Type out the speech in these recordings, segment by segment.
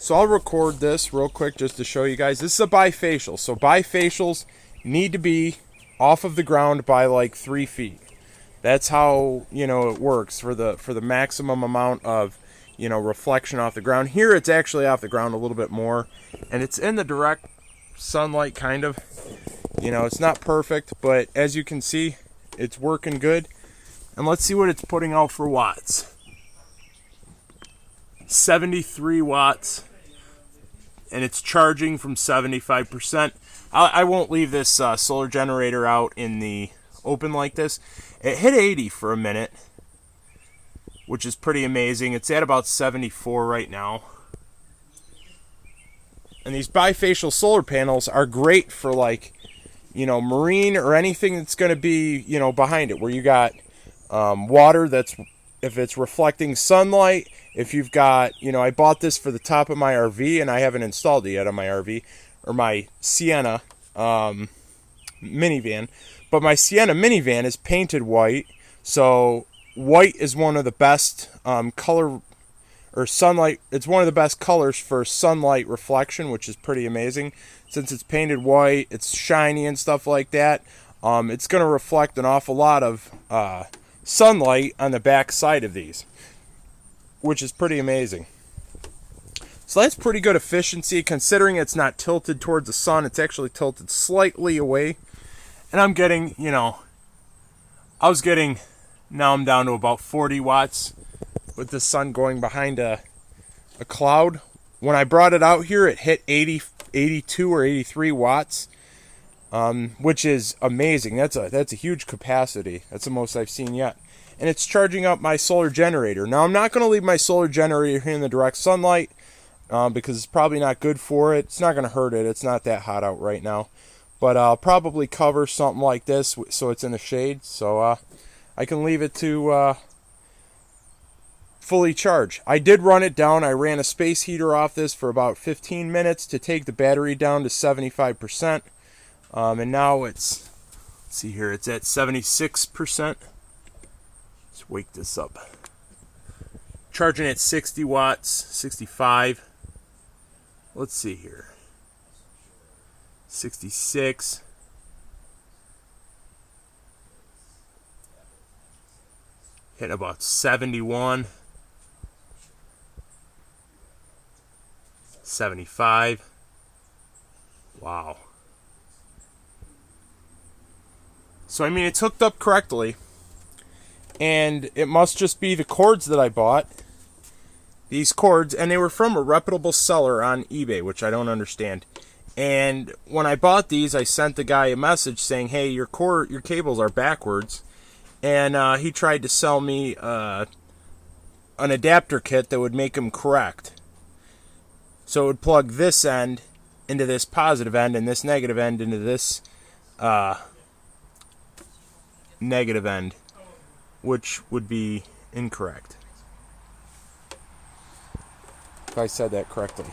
So I'll record this real quick just to show you guys. This is a bifacial. So bifacials need to be off of the ground by like 3 feet. That's how, it works for the maximum amount of, reflection off the ground. Here it's actually off the ground a little bit more, and it's in the direct sunlight kind of. It's not perfect, but as you can see, it's working good. And let's see what it's putting out for watts. 73 watts, and it's charging from 75%. I won't leave this solar generator out in the open like this. It hit 80 for a minute, which is pretty amazing. It's at about 74 right now. And these bifacial solar panels are great for marine or anything that's going to be, behind it, where you got water that's, if it's reflecting sunlight, if you've got, I bought this for the top of my RV, and I haven't installed it yet on my RV, or my Sienna minivan. But my Sienna minivan is painted white, so white is one of the best color, or sunlight, it's one of the best colors for sunlight reflection, which is pretty amazing. Since it's painted white, it's shiny and stuff like that, it's going to reflect an awful lot of sunlight on the back side of these, which is pretty amazing. So that's pretty good efficiency, considering it's not tilted towards the sun. It's actually tilted slightly away. And I'm getting, now I'm down to about 40 watts with the sun going behind a cloud. When I brought it out here, it hit 82 or 83 watts, which is amazing. That's a huge capacity. That's the most I've seen yet. And it's charging up my solar generator. Now, I'm not going to leave my solar generator here in the direct sunlight because it's probably not good for it. It's not going to hurt it. It's not that hot out right now. But I'll probably cover something like this so it's in the shade, so I can leave it to fully charge. I did run it down. I ran a space heater off this for about 15 minutes to take the battery down to 75%. And now it's, let's see here, it's at 76%. Let's wake this up. Charging at 60 watts, 65. Let's see here. 66. Hit about 71. 75. Wow. So, it's hooked up correctly. And it must just be the cords that I bought. These cords, and they were from a reputable seller on eBay, which I don't understand. And when I bought these, I sent the guy a message saying, hey, your cables are backwards. And he tried to sell me an adapter kit that would make them correct. So it would plug this end into this positive end and this negative end into this negative end, which would be incorrect, if I said that correctly.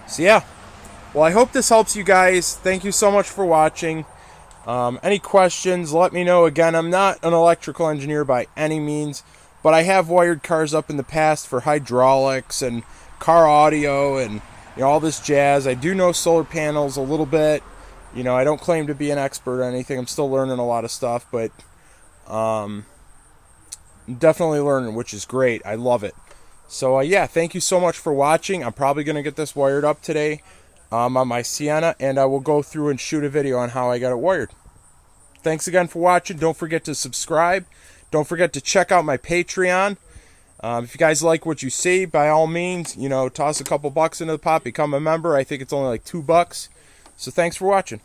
So yeah. Well, I hope this helps you guys. Thank you so much for watching. Any questions, let me know. Again, I'm not an electrical engineer by any means, but I have wired cars up in the past for hydraulics and car audio and all this jazz. I do know solar panels a little bit. I don't claim to be an expert or anything. I'm still learning a lot of stuff, but definitely learning, which is great. I love it. So yeah, thank you so much for watching. I'm probably going to get this wired up today on my Sienna, and I will go through and shoot a video on how I got it wired. Thanks again for watching. Don't forget to subscribe. Don't forget to check out my Patreon. If you guys like what you see, by all means, toss a couple bucks into the pot, become a member. I think it's only like $2. So thanks for watching.